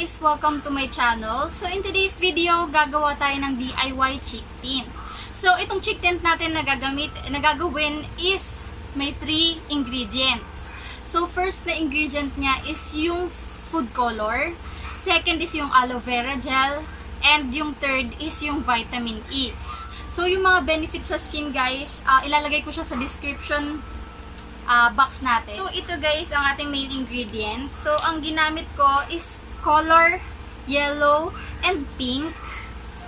guys! Welcome to my channel. So in today's video, gagawa tayo ng DIY chick tint. So itong chick tint natin na gagawin is may 3 ingredients. So first na ingredient niya is yung food color. Second is yung aloe vera gel. And yung third is yung vitamin E. So yung mga benefits sa skin guys, ilalagay ko siya sa description box natin. So ito guys ang ating main ingredient. So ang ginamit ko is color yellow and pink.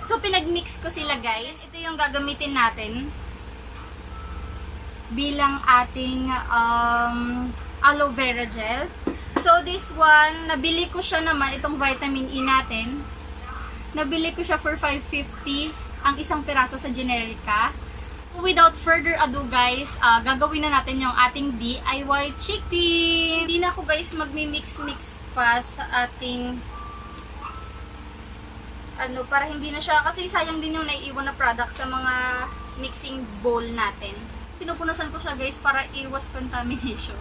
So pinagmix ko sila guys. Ito yung gagamitin natin bilang ating aloe vera gel. So this one, nabili ko siya naman, itong vitamin E natin. Nabili ko siya for $5.50 ang isang piraso sa Generica. Without further ado guys, gagawin na natin yung ating DIY chick tint. Hindi na ako guys magmi-mix-mix pa sa ating para hindi na siya, kasi sayang din yung naiiwan na product sa mga mixing bowl natin. Pinupunasan ko siya guys para iwas contamination.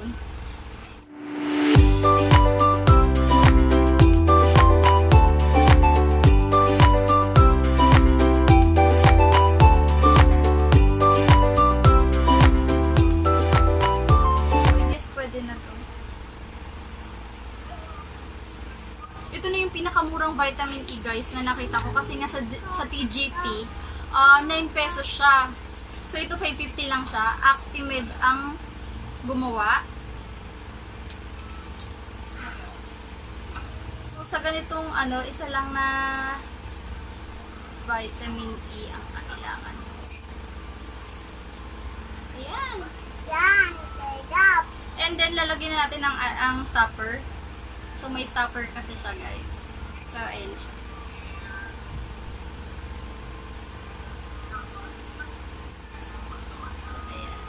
Ito na yung pinakamurang vitamin E guys na nakita ko kasi nga sa TGP 9 pesos siya. So ito 550 lang siya. Actimid ang gumawa. So sa ganitong isa lang na vitamin E ang kailangan. Ayan. Yan, stop. And then lalagyan na natin ang stopper. So, may stopper kasi siya, guys. So, ayan siya. So, ayan.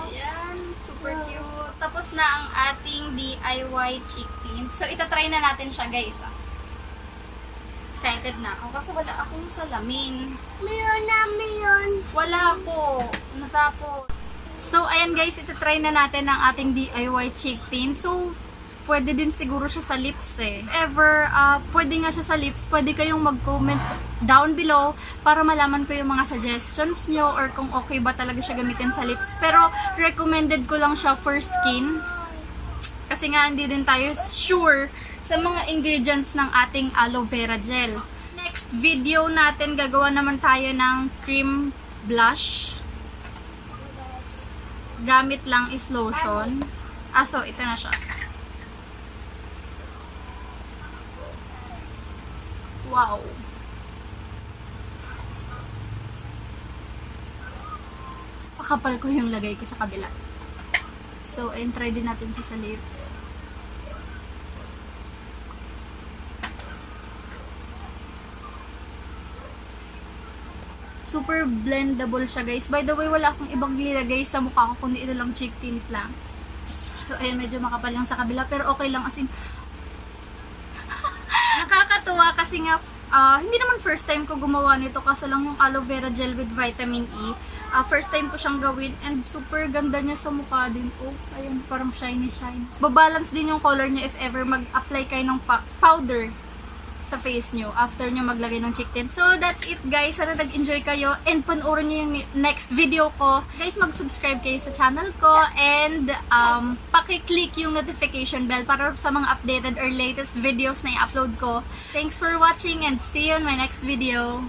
Ayan. Super cute. Tapos na ang ating DIY chick tint. So, itatry na natin siya, guys. Excited na ako kasi wala akong salamin. Mayon. Wala po. Natapos. So, ayan guys, ito-try na natin ang ating DIY chick tint. So, pwede din siguro siya sa lips eh. If ever, pwede nga siya sa lips, pwede kayong mag-comment down below para malaman ko yung mga suggestions nyo or kung okay ba talaga siya gamitin sa lips. Pero, recommended ko lang siya for skin. Kasi nga, hindi din tayo sure sa mga ingredients ng ating aloe vera gel. Next video natin, gagawa naman tayo ng cream blush. Gamit lang is lotion. So, ito na siya. Wow. Pakapal ko yung lagay ko sa kabila. So, and try din natin siya sa lips. Super blendable siya guys. By the way, wala akong ibang nilagay sa mukha ko kundi ito lang chick tint lang. So ayun, medyo makapal lang sa kabila pero okay lang kasi nakakatuwa kasi nga hindi naman first time ko gumawa nito kasi lang yung aloe vera gel with vitamin E. First time ko siyang gawin and super ganda niya sa mukha din. Oh, ayun, parang shiny. Babalance din yung color niya if ever mag-apply kayo ng powder sa face nyo after nyo maglagay ng chick tint. So, that's it guys. Sana nag-enjoy kayo and panoorin nyo yung next video ko. Guys, mag-subscribe kayo sa channel ko and paki-click yung notification bell para sa mga updated or latest videos na i-upload ko. Thanks for watching and see you in my next video.